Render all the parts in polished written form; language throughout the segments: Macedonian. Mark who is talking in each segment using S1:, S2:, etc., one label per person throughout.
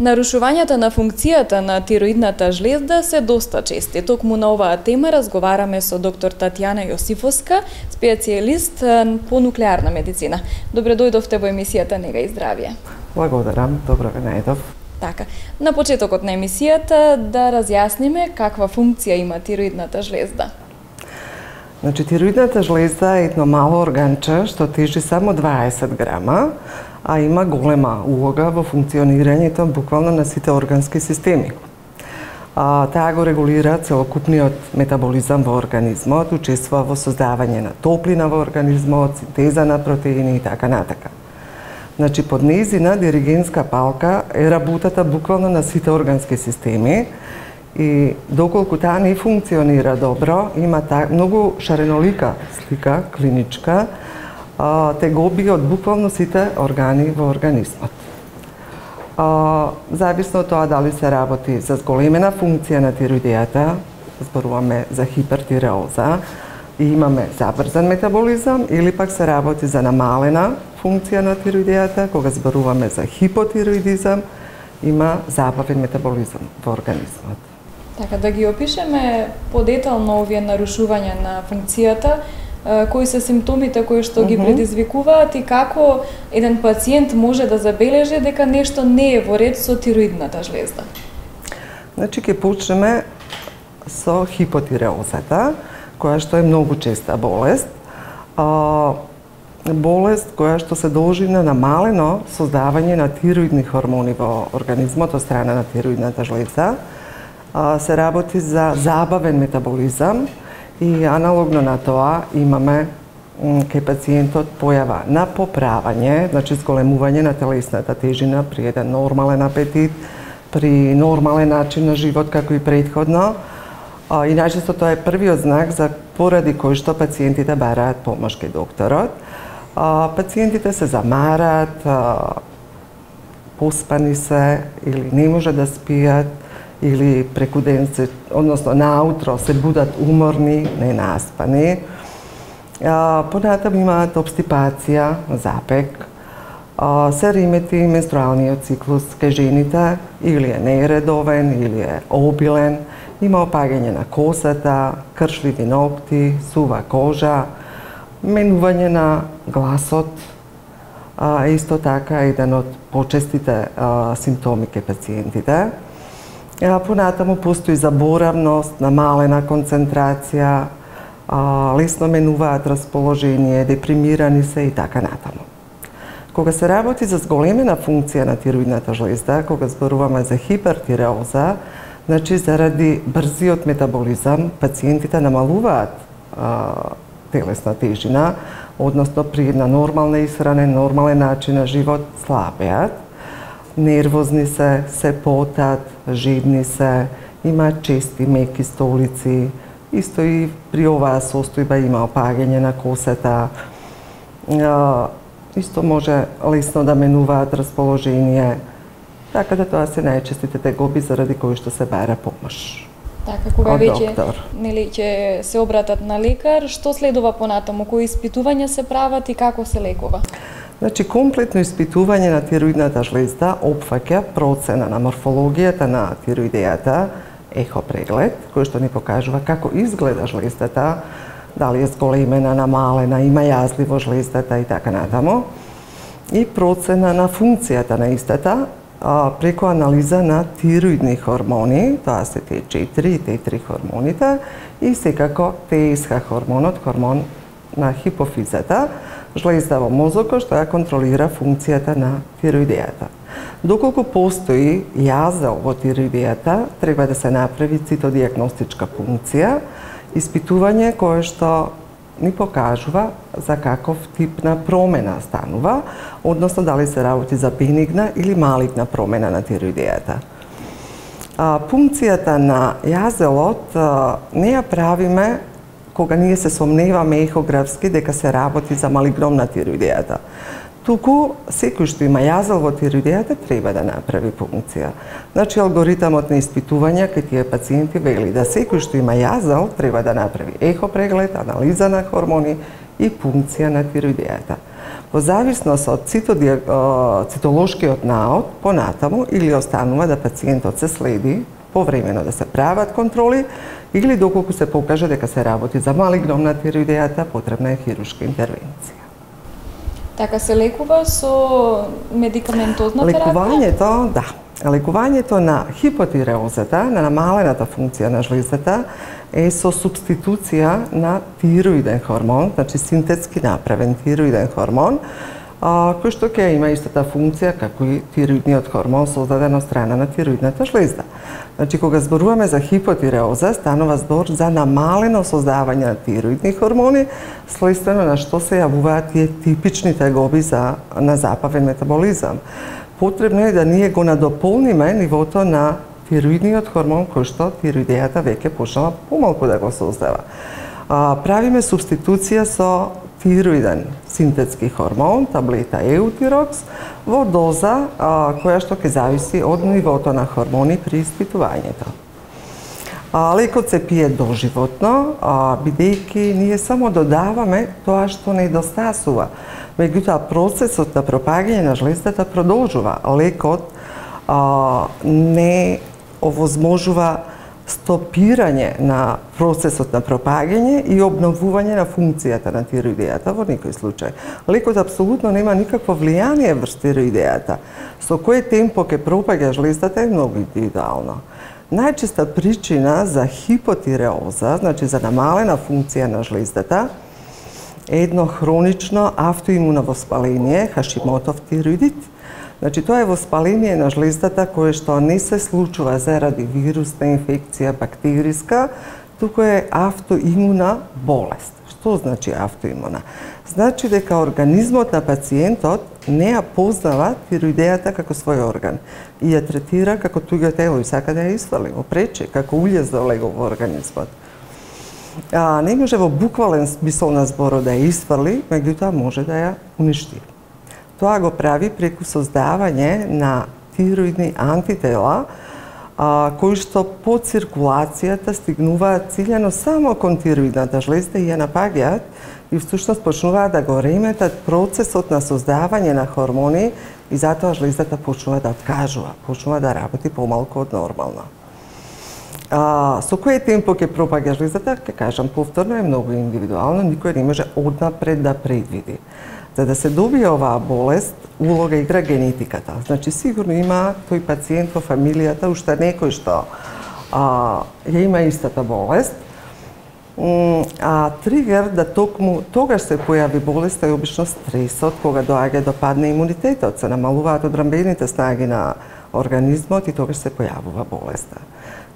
S1: Нарушувањата на функцијата на тироидната жлезда се доста чести. Токму на оваа тема разговараме со доктор Татјана Јосифовска, специјалист по нуклеарна медицина. Добре дојдовте во емисијата Нега и здравје.
S2: Благодарам, добро ве најдов.
S1: Така, на почетокот на емисијата да разјасниме каква функција има тироидната жлезда.
S2: Значи, тироидната жлезда е едно мало органче што тежи само 20 грама, а има голема улога во функционирањето буквално на сите органски системи. Таа го регулира целокупниот метаболизам во организмот, учествува во создавање на топлина во организмот, синтеза на протеини и така натака. Значи, под нејзина диригентска палка е работата буквално на сите органски системи и доколку таа не функционира добро, има многу шаренолика слика, клиничка, тегоби од буквално сите органи во организмот. Зависно од тоа дали се работи за зголемена функција на тироидејата, зборуваме за хипертиреоза и имаме забрзан метаболизам, или пак се работи за намалена функција на тироидејата, кога зборуваме за хипотироидизам, има забавен метаболизам во организмот.
S1: Така, да ги опишеме подетално овие нарушувања на функцијата, кои се симптомите кои што ги предизвикуваат и како еден пациент може да забележи дека нешто не е во ред со тироидната жлезда?
S2: Значи, ќе почнеме со хипотиреозата, која што е многу честа болест. Болест која што се должи на намалено создавање на тироидни хормони во организмот од страна на тироидната жлезда. Се работи за забавен метаболизам и аналогно на тоа имаме кај пациентот појава на поправање, значи зголемување на телесната тежина при еден нормален апетит, при нормален начин на живот како и претходно. И најчесто тоа е првиот знак за поради кој што пациентите бараат помош кај докторот. Пациентите се замараат, поспани се или не може да спијат, или преку ден се, односно наутро се будат уморни, ненаспани. Понатаму имаат обстипација, запек, се ремети менструалниот циклус кај жените, или е нередовен, или е обилен, има опагање на косата, кршливи ногти, сува кожа, менување на гласот, исто така еден од почестите симптоми кај пациентите. Понатаму постои заборавност, намалена концентрација, лесно менуваат расположение, депримирани се и така натаму. Кога се работи за зголемена функција на тироидната жлезда, кога зборуваме за хипертиреоза, значи заради брзиот метаболизам, пациентите намалуваат телесна тежина, односно при една нормална исхрана, нормален начин на живот слабеат, нервозни се потат, жедни се, имаат чести меки столици, исто и при оваа состојба има опагање на косата, исто може лесно да менуваат расположение, така да тоа се најчестите тегоби заради кои што се бара помош.
S1: Така, кога веќе ќе се обратат на лекар, што следува понатаму, кои испитувања се прават и како се лекува?
S2: Значи, комплетно испитување на тироидната жлезда опфаќа процена на морфологијата на тироидејата, ехопреглед, кој што ни покажува како изгледа жлездата, дали е зголемена, намалена, има јазли во жлездата и така натаму, и процена на функцијата на истата преку анализа на тироидни хормони, тоа се T4 и T3 хормоните, и секако TSH хормонот, хормон на хипофизата, жлезда во мозокот што ја контролира функцијата на тироидејата. Доколку постои јазел во тироидејата, треба да се направи цитодиагностичка функција, испитување кое што ни покажува за каков тип на промена станува, односно дали се работи за бенигна или малигна промена на тироидејата. Функцијата на јазелот не ја правиме кога ние се сомневаме ехографски дека се работи за малигномна тироидејата. Туку секој што има јазел во тироидејата треба да направи функција. Значи, алгоритамот на испитување кај тие пациенти вели да секој што има јазел треба да направи ехопреглед, анализа на хормони и функција на тироидејата. Во зависност од цитолошкиот наод, понатаму или останува да пациентот се следи повремено да се прават контроли или доколку се покаже дека се работи за малигном на тироидејата, потребна е хируршка интервенција.
S1: Така се лекува со медикаментозна терапија?
S2: Лекувањето на хипотиреозата, на намалената функција на жлезата, е со субституција на тироиден хормон, значи синтетски направен тироиден хормон, кој што ќе има истата функција како и тироидниот хормон создаден од страна на тироидната жлезда. Значи, кога зборуваме за хипотиреоза, станува збор за намалено создавање на тироидни хормони, следствено на што се јавуваат тие типични тегоби на запавен метаболизам. Потребно е да ние го надополниме нивото на тироидниот хормон кој што тироидејата веќе почнала помалку да го создава. Правиме субституција со тироиден синтетски хормон, таблета еутирокс, во доза која што ќе зависи од нивото на хормони при испитувањето. Лекот се пие доживотно, бидејќи ние само додаваме тоа што недостасува. Меѓутоа, процесот на пропагање на жлездата продолжува. Лекот не овозможува стопирање на процесот на пропагање и обновување на функцијата на тироидејата во никој случај. Лекот апсолутно нема никакво влијание врз тироидејата. Со кое темпо ќе пропаѓа жлездата е многу индивидуално. Најчеста причина за хипотиреоза, значи за намалена функција на жлездата, е едно хронично автоимуно воспаление, Хашимотов тироидит. Значи, тоа е воспаление на жлездата кое што не се случува заради вирусна инфекција, бактериска, туку е автоимуна болест. Што значи автоимуна? Значи дека организмот на пациентот не ја познава тироидејата како свој орган и ја третира како туѓо тело и сака да ја извали, го пречи, како улјез да влегува во организмот. Не може во буквален смисол на зборот да ја извали, меѓутоа може да ја уништи. Тоа го прави преку создавање на тироидни антитела, кои што по циркулацијата стигнуваат циљано само кон тироидната жлезда и ја напаѓаат и всушност почнуваат да го реметат процесот на создавање на хормони и затоа жлездата почнува да откажува, почнува да работи помалку од нормално. Со кое темпо ќе пропаѓа жлездата, ќе кажам повторно, е многу индивидуално, никој не може однапред да предвиди. За да се добие оваа болест, улога игра генетиката. Значи, сигурно има тој пациент во фамилијата, уште некој што ја има истата болест, тригер да токму тогаш се појави болеста е обично стресот, кога доаѓа до падне имунитетот, се намалуваат одбранбените снаги на организмот и тогаш се појавува болеста.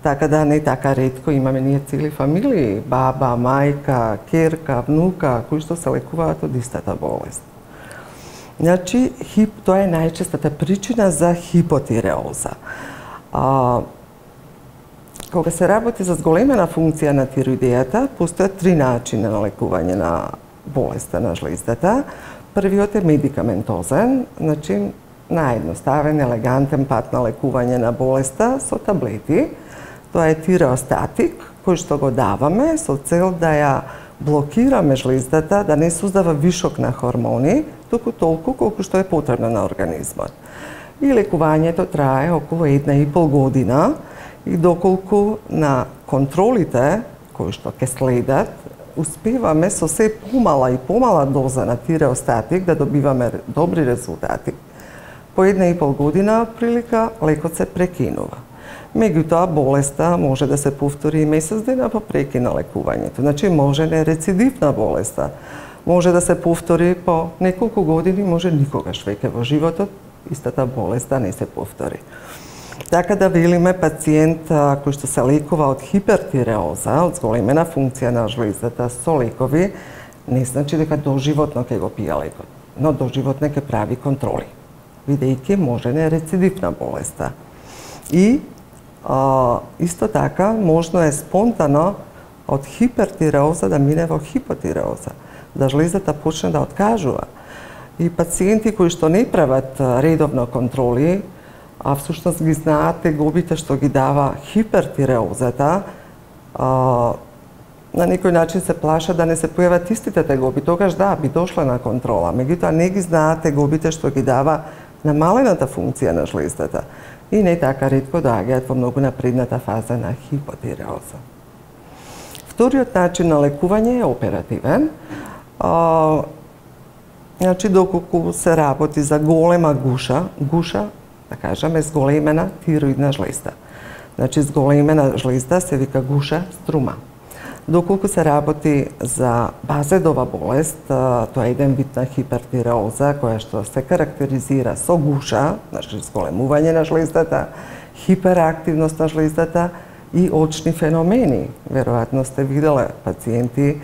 S2: Така да не така ретко имаме ние цели фамилии, баба, мајка, керка, внука, кои што се лекуваат од истата болест. Значи, тоа е најчестата причина за хипотиреоза. Кога се работи за зголемена функција на тироидејата, постојат три начина на лекување на болеста на жлездата. Првиот е медикаментозен, значи наједноставен, елегантен пат на лекување на болеста со таблети. Тоа е тиреостатик, кој што го даваме со цел да ја блокираме жлездата, да не создава вишок на хормони, туку толку колку што е потребно на организмот. И лекувањето трае околу 1,5 година и доколку на контролите кои што ќе следат, успеваме со се помала и помала доза на тиреостатик да добиваме добри резултати. По 1,5 година прилика лекот се прекинува. Меѓутоа, болеста може да се повтори и месец дена по прекина лекувањето. Значи, може не рецидивна болеста. Може да се повтори по неколку години, може никогаш веќе во животот истата болест да не се повтори. Така да велиме пациент кој што се лекува од хипертиреоза, од зголемена функција на жлездата со лекови, не значи дека доживотно ќе го пие лекот, но доживотно ќе прави контроли, бидејќи може не рецидивна болеста. И исто така, можно е спонтано од хипертиреоза да мине во хипотиреоза, да жлездата почне да откажува. И пациенти кои што не прават редовно контроли, а всушност ги знаат тегобите што ги дава хипертиреозата, на некој начин се плашат да не се појават истите тегоби. Тогаш да, би дошла на контрола. Меѓутоа не ги знаат тегобите што ги дава намалената функција на жлездата. И не така ретко доаѓаат во многу напредната фаза на хипотиреоза. Вториот начин на лекување е оперативен. Значи, доколку се работи за голема гуша, да кажеме, зголемена тироидна жлезда. Значи, зголемена жлезда се вика гуша струма. Доколку се работи за базедова болест, тоа е еден вид на хипертиреоза, која што се карактеризира со гуша, значи зголемување на жлездата, хиперактивност на жлездата и очни феномени. Веројатно сте виделе пациенти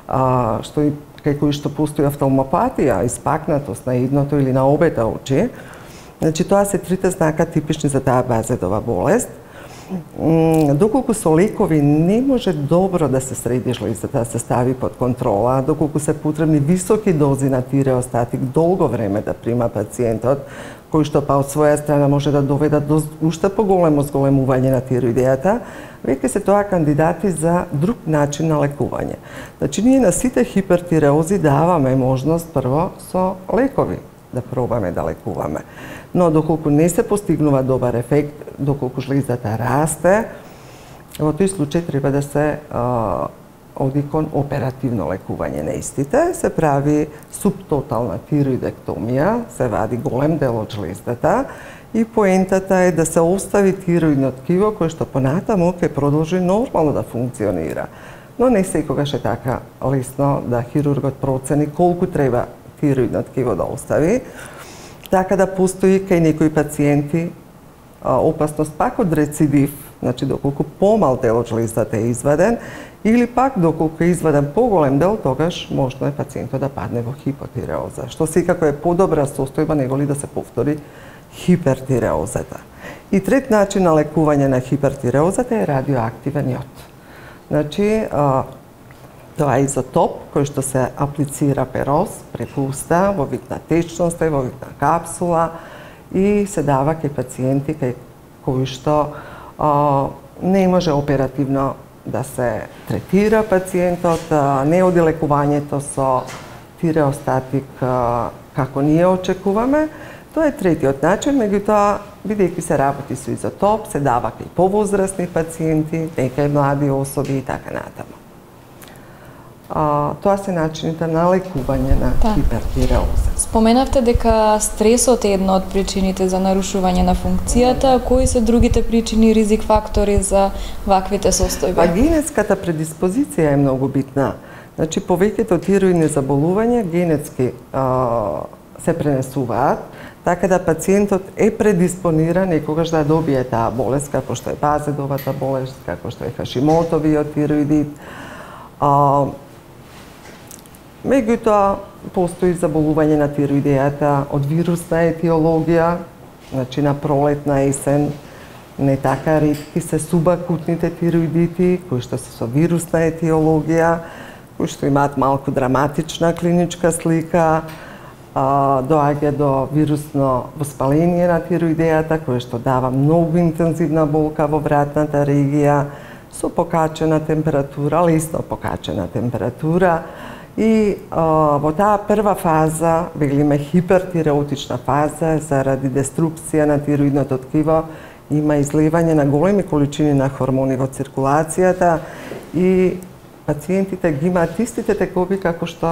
S2: кај кои што постои офталмопатија, испакнатост на едното или на обете очи. Значи, тоа се трите знака типични за таа базедова болест. Доколку со лекови не може добро да се среди жлездата, да се стави под контрола, доколку се потребни високи дози на тиреостатик долго време да прима пациентот, кои што па од своја страна може да доведат до уште поголемо зголемување на тироидејата, веќе се тоа кандидати за друг начин на лекување. Значи, ние на сите хипертиреози даваме можност прво со лекови да пробаме да лекуваме. Но доколку не се постигнува добар ефект, доколку жлездата расте, во тој случај треба да се оди кон оперативно лекување на истите. Се прави субтотална тироидектомија, се вади голем дел од жлездата и поентата е да се остави тироидно ткиво кое што понатаму ќе продолжи нормално да функционира. Но не секогаш е така лесно да хирургот процени колку треба тироидно ткиво да остави. Така да постои кај некои пациенти опасност пак од рецидив, значи доколку помал дел од жлездата е изваден, или пак доколку е изваден поголем дел, тогаш можно е пациентот да падне во хипотиреоза, што секако е подобра состојба него ли да се повтори хипертиреозата. И трет начин на лекување на хипертиреозата е радиоактивен јод. Значи, тоа е изотоп кој што се аплицира перос преку уста во вид на течност, во вид на капсула и се дава кај пациенти кај кои што не може оперативно да се третира пациентот, не оди лекувањето со тиреостатик како ние очекуваме. Тоа е третиот начин, меѓутоа, бидејќи се работи со изотоп, се дава кај повозрасни пациенти, не кај млади особи и така натаму. Тоа се начините на лекување на хипертиреоза.
S1: Споменавте дека стресот е една од причините за нарушување на функцијата. Кои се другите причини, ризик фактори за ваквите состојби?
S2: Генетската предиспозиција е многу битна. Значи, повеќето тироидни заболувања генетски се пренесуваат, така да пациентот е предиспониран некогаш да добие таа болест, како што е базедовата болест, како што е Хашимотовиот тироидит. Меѓутоа, постои заболување на тироидејата од вирусна етиологија, значи на пролет, на есен, не така ретки се субакутните тироидити, кои што се со вирусна етиологија, кои што имаат малку драматична клиничка слика, доаѓа до вирусно воспаление на тироидејата, кое што дава многу интензивна болка во вратната регија, со покачена температура, лесно покачена температура, и во таа прва фаза, велиме хипертиреотична фаза, заради деструкција на тироидното ткиво, има изливање на големи количини на хормони во циркулацијата и пациентите ги имаат истите текоби како што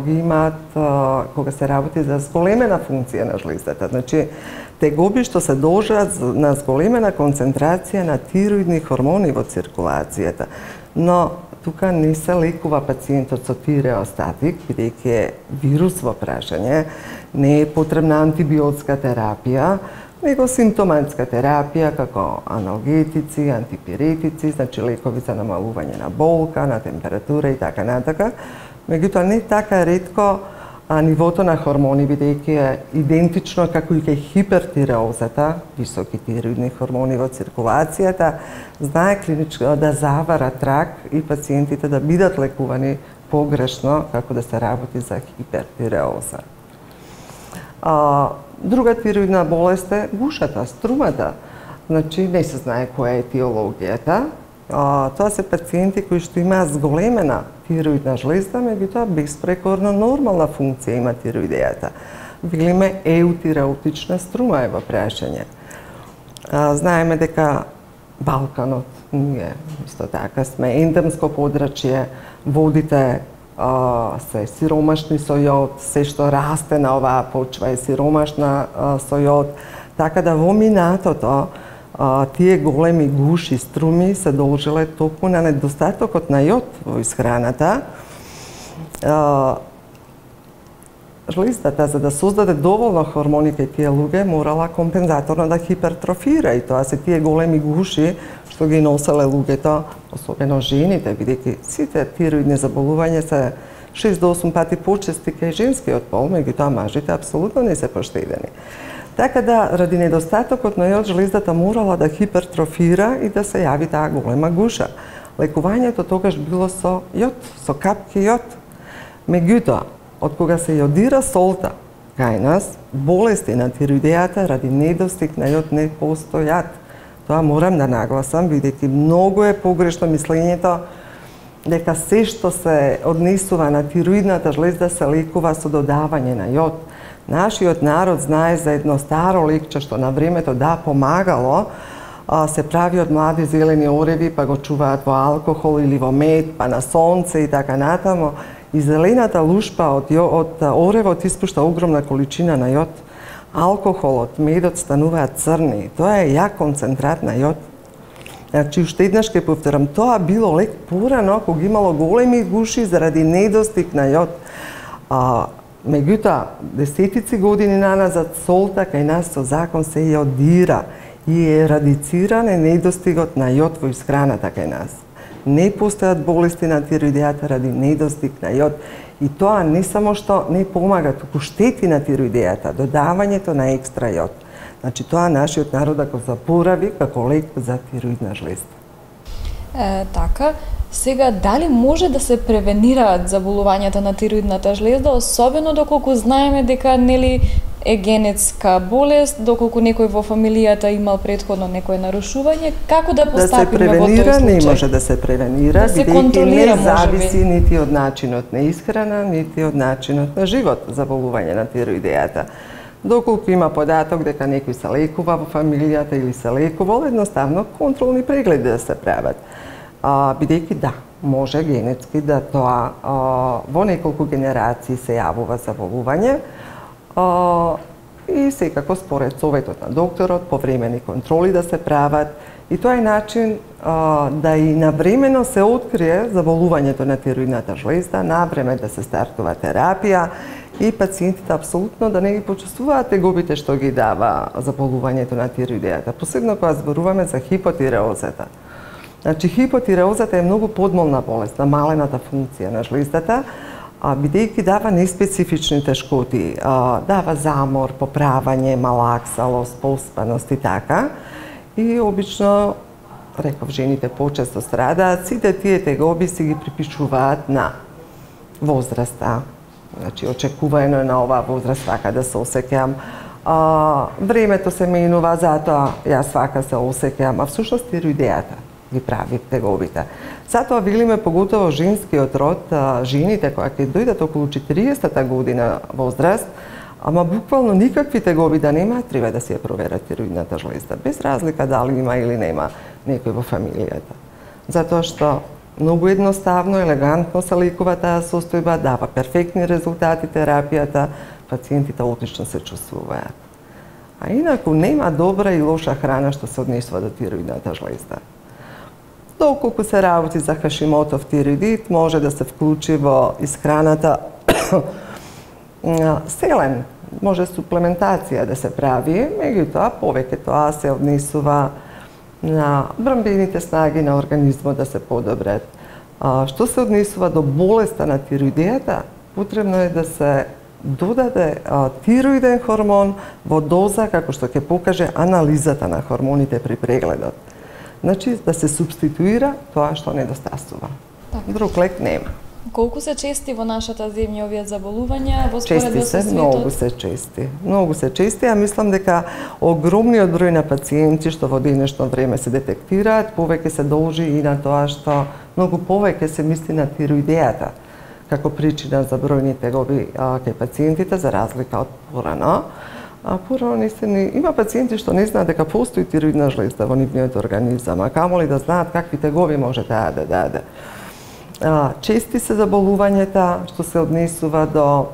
S2: ги имаат кога се работи за зголемена функција на жлездата. Значи, тегоби што се должат на зголемена концентрација на тироидни хормони во циркулацијата. Но тука не се лекува пациентот со тиреостатик, бидејќи е вирус во прашање, не е потребна антибиотска терапија, него симптоматска терапија како аналгетици, антипиретици, значи лекови за намалување на болка, на температура и така натака. Меѓутоа не така ретко нивото на хормони, бидејќи е идентично како и кај хипертиреозата, високи тироидни хормони во циркулацијата, знае клиничко да завара трак и пациентите да бидат лекувани погрешно како да се работи за хипертиреоза. Друга тироидна болест е гушата, струмата. Значи, не се знае која е етиологијата. Тоа се пациенти кои што имаат зголемена тироидна жлезда, меѓутоа беспрекорно нормална функција има тироидејата. Велиме еутиреотична струма е во прашање. Знаеме дека Балканот, ние исто така сме ендемско подрачје, водите се сиромашни со јод, се што расте на оваа почва е сиромашна со јод, така да во минатото тие големи гуши струми се должеле токму на недостатокот на јод во исхраната. Жлездата, за да создаде доволно хормони кај тие луѓе, морала компензаторно да хипертрофира и тоа се тие големи гуши што ги носеле луѓето, особено жените, бидејќи сите тироидни заболувања се 6 до 8 пати почести кај женскиот пол, меѓутоа мажите апсолутно не се поштедени. Така да, ради недостатокот на јод, жлездата морала да хипертрофира и да се јави таа голема гуша. Лекувањето тогаш било со јод, со капки јод. Меѓутоа, од кога се јодира солта кај нас, болести на тироидејата ради недостиг на јод не постојат. Тоа морам да нагласам, бидејќи многу е погрешно мислењето дека се што се однесува на тироидната жлезда се лекува со додавање на јод. Нашиот народ знае за едно старо лекче што на времето помагало, се прави од млади зелени ореви, па го чуваат во алкохол или во мед, па на сонце и така натаму. И зелената лушпа од оревот испушта огромна количина на јод. Алкохолот, медот стануваат црни. Тоа е јак концентрат на јод. Значи, уште еднаш ке повторам, тоа било лек порано кога имало големи гуши заради недостиг на јод. Меѓутоа, десетици години наназад солта кај нас со закон се јодира и е ерадициран недостигот на јод во исхраната кај нас. Не постојат болести на тироидејата ради недостиг на јод. И тоа не само што не помага, туку штети на тироидејата, додавањето на екстра јод. Значи, тоа нашиот народ да го заборави како лек за тироидна жлезда.
S1: Така, сега дали може да се превенираат заболувањата на тироидната жлезда, особено доколку знаеме дека нели е генетска болест, доколку некој во фамилијата имал претходно некое нарушување, како да постапиме во тој случај?
S2: Да се превенира, не може да се превенира, бидејќи не зависи нити од начинот на исхрана, нити од начинот на живот заболување на тироидејата. Доколку има податок дека некој се лекува во фамилијата или се лекувал, едноставно контролни прегледи да се прават. Бидејќи да, може генетски да тоа во неколку генерации се јавува заболување, и секако според советот на докторот, повремени контроли да се прават, и тоа е начин да и навремено се открие заболувањето на тироидната жлезда, навреме да се стартува терапија и пациентите апсолутно да не ги почувствуваат тегобите што ги дава заболувањето на тироидејата, посебно кога зборуваме за хипотиреозата. Значи, хипотиреозата е многу подмолна болест, намалената функција на жлездата, бидејќи дава неспецифични тешкоти, дава замор, поправање, малаксалост, поспаност и така. И обично, реков, жените почесто страдаат, сите тие тегоби си ги припишуваат на возраста. Значи, очекувано е на оваа возраст, вака да се осеќам. Времето се менува, затоа јас вака се осеќам, а всушност тироидејата ги прави тегобите. Затоа велиме поготово женскиот род, жените кои ќе дојдат околу 40-та година возраст, ама буквално никакви тегоби да немаат, треба да си ја проверат тироидната жлезда, без разлика дали има или нема некој во фамилијата. Затоа што многу едноставно, елегантно се лекува таа состојба, дава перфектни резултати терапијата, пациентите отлично се чувствуваат. А инаку нема добра и лоша храна што се однесува до тироидната жлезда. Доколку се работи за Хашимотов тироидит, може да се вклучи во исхраната селен, може суплементација да се прави, меѓутоа повеќе тоа се однесува на брамбените снаги на организмот да се подобрат. Што се однесува до болеста на тироидејата, потребно е да се додаде тироиден хормон во доза како што ќе покаже анализата на хормоните при прегледот. Значи, да се субституира тоа што недостасува. Друг лек нема.
S1: Колку се чести во нашата земја овие заболувања во споредба со светот?
S2: Многу се чести, а мислам дека огромниот број на пациенти што во денешно време се детектираат, повеќе се должи и на тоа што многу повеќе се мисли на тироидејата како причина за бројни тегови кај пациентите, за разлика од порано. Порано има пациенти што не знаат дека постои тироидна жлезда во нивниот организам, а камоли да знаат какви тегови може да даде. Чести се заболувањата што се однесува до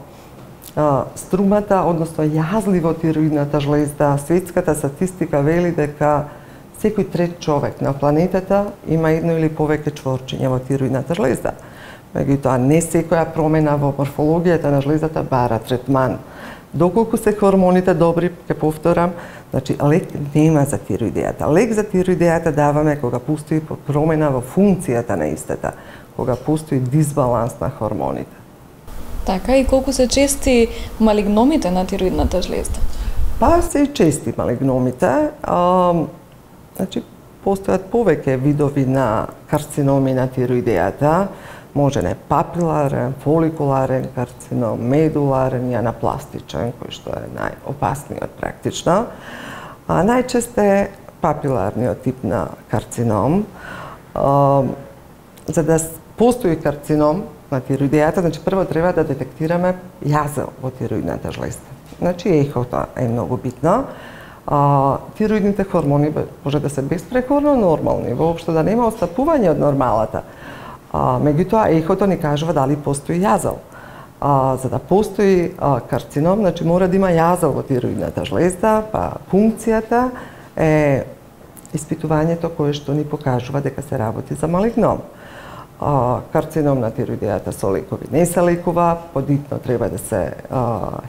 S2: струмата, односно јазли во тироидната жлезда. Светската статистика вели дека секој трет човек на планетата има едно или повеќе чворчиња во тироидната жлезда. Меѓутоа, не секоја промена во морфологијата на жлездата бара третман. Доколку се хормоните добри, ќе повторам, значи лек нема за тироидејата. Лек за тироидејата даваме кога постои промена во функцијата на истата, кога постои дисбаланс на хормоните.
S1: Така, и колку се чести малигномите на тироидната жлезда?
S2: Па се чести малигномите. Значи, постојат повеќе видови на карциноми на тироидејата. Може не папиларен, фоликуларен карцином, медуларен и анапластичен, кој што е најопасниот практично. Најчесто е папиларниот тип на карцином. За да постои карцином на тироидејата, значи прво треба да детектираме јазел во тироидната жлезда. Значи ехото е многу битно. Тироидните хормони може да се беспрекорно нормални, воопшто да нема отстапување од нормалата. Меѓутоа, ехото ни кажува дали постои јазел. За да постои карцином, значи мора да има јазел во тироидната жлезда, па функцијата е испитувањето кое што ни покажува дека се работи за малигном. Карцином на тироидејата со лекови не се лекува, подитно треба да се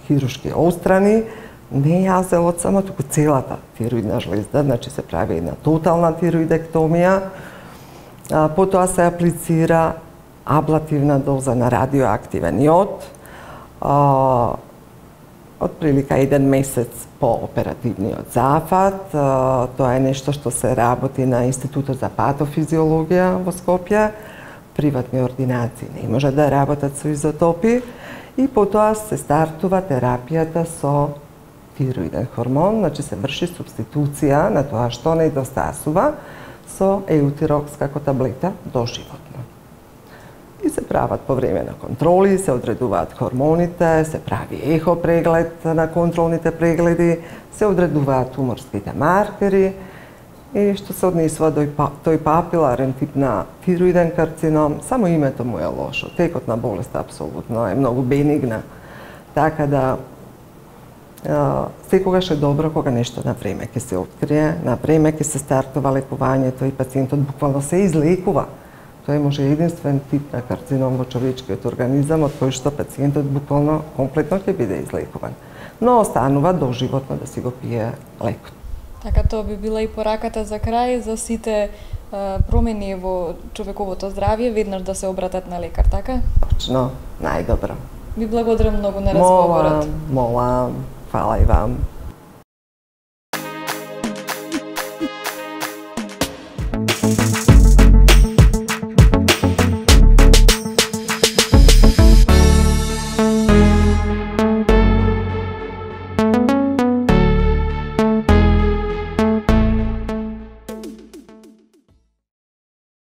S2: хируршки отстрани, не јазелот само, туку целата тироидна жлезда, значи се прави една тотална тироидектомија. Потоа се аплицира аблативна доза на радиоактивен јод, отприлика 1 месец по оперативниот зафат. Тоа е нешто што се работи на Институтот за патофизиологија во Скопје. Приватни ординации не може да работат со изотопи и потоа се стартува терапијата со тироиден хормон, значи се врши субституција на тоа што недостасува со еутирокс како таблета доживотно. И се прават по време на контроли, се одредуваат хормоните, се прави ехо преглед на контролните прегледи, се одредуваат туморските маркери и што се однесува до тој папиларен тип на тироиден карцином, само името му е лошо. Текот на болест апсолутно е многу бенигна. Така да секогаш е добро кога нешто на време ќе се открие, на време ќе се стартува лекувањето и пациентот буквално се излекува. Тоа може единствен тип на карцином во човечкиот организам од кој што пациентот буквално комплетно ќе биде излекуван. Но останува доживотно да си го пие лекот.
S1: Така, тоа би била и пораката за крај за сите промени во човековото здравје, веднаш да се обратат на лекар, така?
S2: Точно, најдобро.
S1: Ви благодарам многу на разговорот.
S2: Молам, фала и вам.